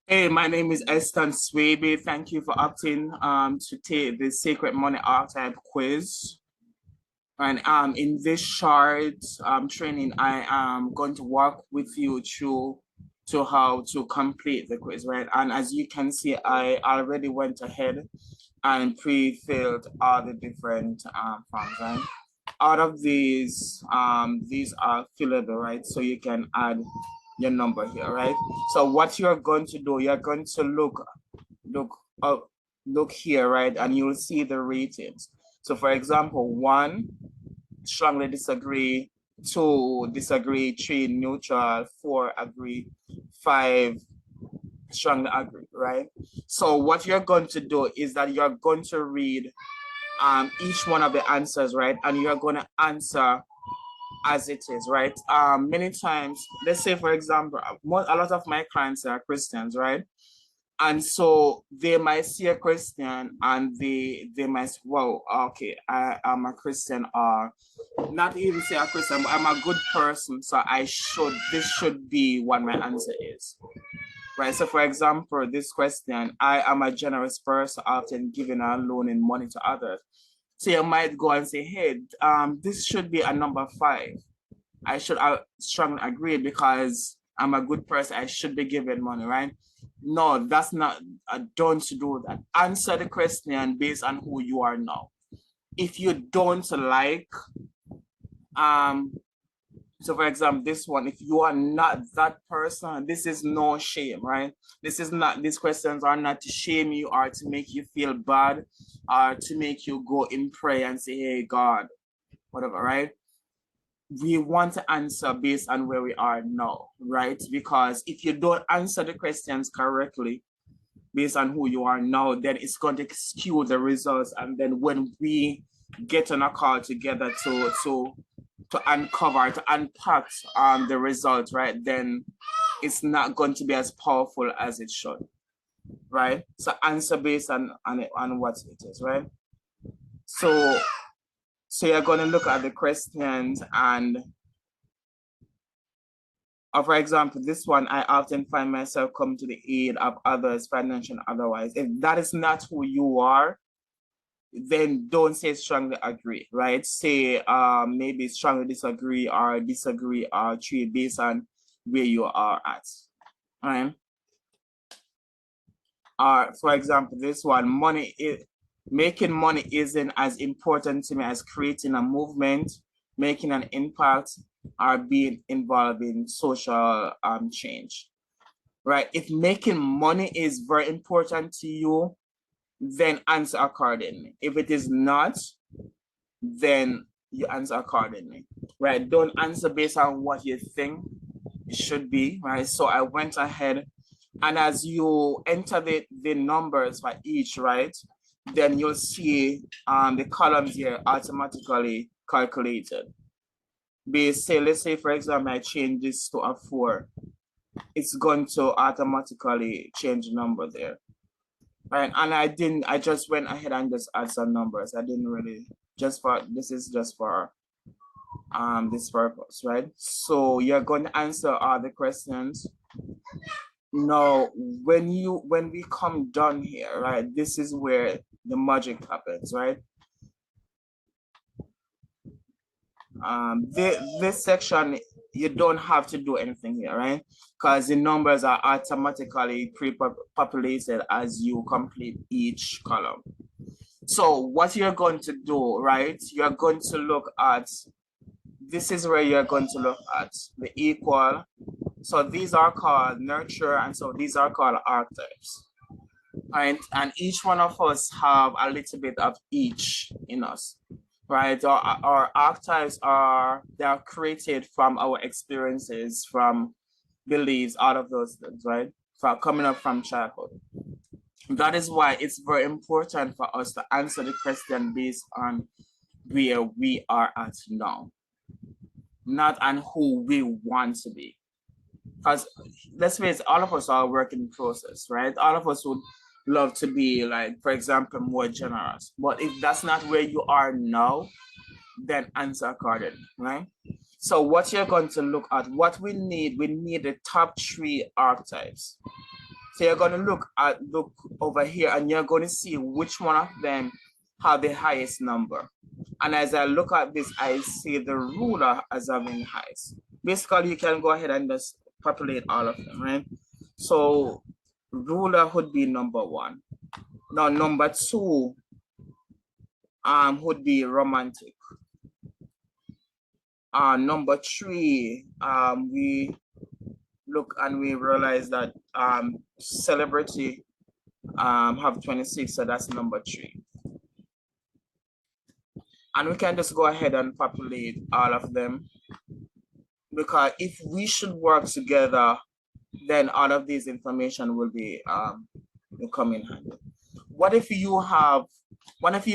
Hey, my name is Eston Swaby. Thank you for opting to take the Sacred Money Archetype Quiz. And in this short training, I am going to walk with you through to how to complete the quiz, right? And as you can see, I already went ahead and pre-filled all the different forms, right? Out of these are fillable, right? So you can add your number here, right? So what you're going to do, you're going to look up, look here, right? And you'll see the ratings. So for example, 1, strongly disagree, 2, disagree, 3, neutral, 4, agree, 5, strongly agree, right? So what you're going to do is that you're going to read each one of the answers, right? And you're going to answer as it is, right? Many times, let's say, for example, a lot of my clients are Christians, right? And so they might see a Christian and they might say, well, okay, I am a Christian, or not even say a Christian, but I'm a good person. So this should be what my answer is. Right. So for example, this question, I am a generous person, often giving and loaning money to others. So you might go and say, hey, this should be a number 5. I should strongly agree because I'm a good person. I should be giving money, right? No, that's not, don't do that. Answer the question based on who you are now. If you don't like, so for example, this one, if you are not that person, this is no shame, right? These questions are not to shame you or to make you feel bad or to make you go in prayer and say, hey, God, whatever, right? We want to answer based on where we are now, right? Because if you don't answer the questions correctly based on who you are now, then it's going to skew the results. And then when we get on a call together to uncover, to unpack the results, right? Then it's not going to be as powerful as it should, right? So answer based on what it is, right? So you're going to look at the questions and, for example, this one, I often find myself come to the aid of others, financial and otherwise. If that is not who you are, then don't say strongly agree, right? Say maybe strongly disagree or treat based on where you are at, right? For example, this one, making money isn't as important to me as creating a movement, making an impact, or being involved in social change, right? If making money is very important to you, then answer accordingly. If it is not, then you answer accordingly, right? Don't answer based on what you think it should be, right? So I went ahead, and as you enter the numbers for each, right, then you'll see the columns here automatically calculated. Let's say, for example, I change this to a 4. It's going to automatically change the number there. Right. And I just went ahead and just add some numbers. I didn't really, this is just for this purpose, right? So you're going to answer all the questions. Now, when we come down here, right, this is where the magic happens, right? This section, you don't have to do anything here, right? Because the numbers are automatically pre-populated as you complete each column. So what you're going to do, right? You're going to look at, this is where you're going to look at the equal. So these are called nurture, and so these are called archetypes. Right? And each one of us have a little bit of each in us, right? Our archetypes they are created from our experiences, from beliefs, out of those things, right? Coming up from childhood. That is why it's very important for us to answer the question based on where we are at now, not on who we want to be. Because let's face it, all of us are a work in process, right? All of us would love to be, like, for example, more generous. But if that's not where you are now, then answer accordingly, right? So what you're going to look at, what we need the top 3 archetypes. So you're going to look over here, and you're going to see which one of them have the highest number. And as I look at this, I see the ruler as having highest. Basically, you can go ahead and just populate all of them, right? So ruler would be number 1. Now number 2 would be romantic. Number 3, we look and we realize that celebrity have 26, so that's number 3. And we can just go ahead and populate all of them, because if we should work together, then all of these information will be will come in handy. What if you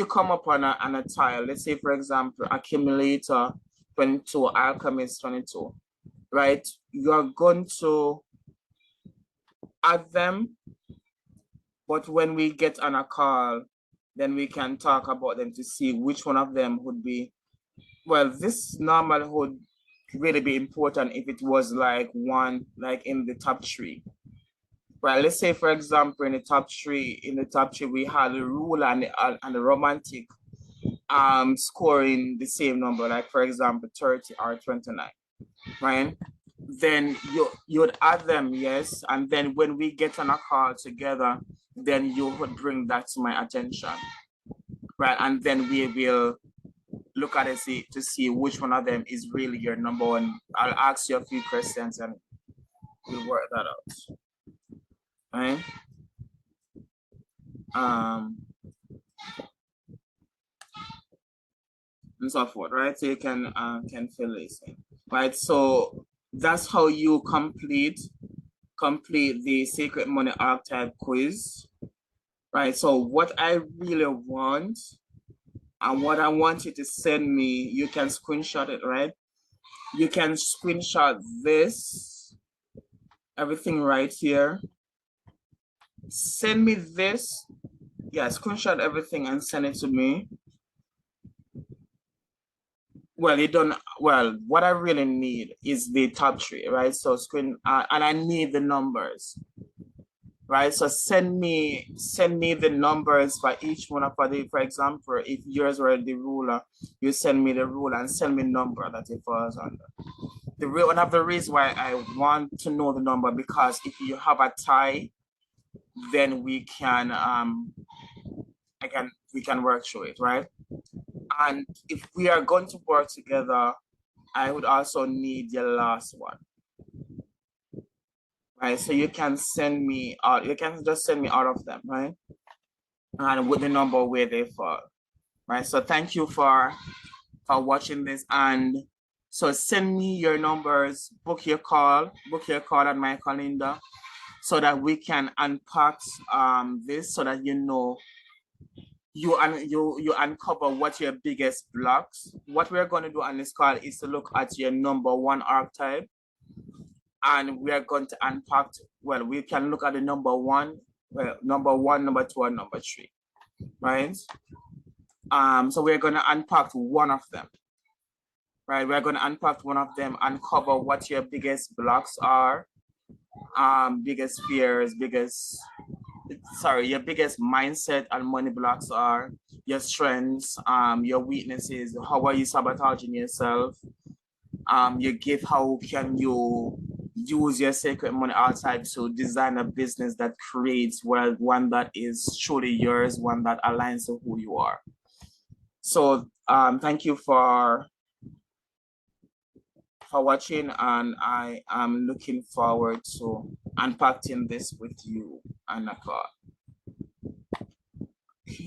come upon a tile, let's say for example, accumulator 22, alchemist 22, right? You're going to add them, but when we get on a call, then we can talk about them to see which one of them would be, well, this normal would really be important if it was like one, like in the top 3. Right, let's say for example, in the top three, we had the ruler and the romantic scoring the same number, like for example 30 or 29, right? Then you'd add them, yes, and then when we get on a call together, then you would bring that to my attention, right? And then we will look at it to see which one of them is really your number 1. I'll ask you a few questions and we'll work that out, right? And so forth, right? So you can fill this in, right? So that's how you complete the Sacred Money Archetype Quiz, right? So what I really want, and what I want you to send me, you can screenshot it, right? You can screenshot this, everything right here. Send me this, yeah, screenshot everything and send it to me. Well, what I really need is the top 3, right? So and I need the numbers, right? So send me the numbers for each one of the, for example, if yours were the ruler, you send me the ruler and send me number that it falls under. One of the reasons why I want to know the number, because if you have a tie, then we can work through it, right? And if we are going to work together, I would also need your last one, right? So you can send me out, you can just send me all of them, right? And with the number where they fall, right? So thank you for watching this. And so send me your numbers, book your call on my calendar, so that we can unpack this, so that you know, you uncover what your biggest blocks. What we're going to do on this call is to look at your number 1 archetype, and we are going to unpack, well, we can look at the number 1, number 1, number 2, and number 3, right? So we're going to unpack one of them, right? We're going to unpack one of them and cover what your biggest blocks are, biggest fears, your biggest mindset and money blocks are, your strengths, your weaknesses, how are you sabotaging yourself, your gift, how can you use your sacred money archetype to design a business that creates, well, one that is truly yours, one that aligns to who you are. So thank you for watching, and I am looking forward to unpacking this with you on a call.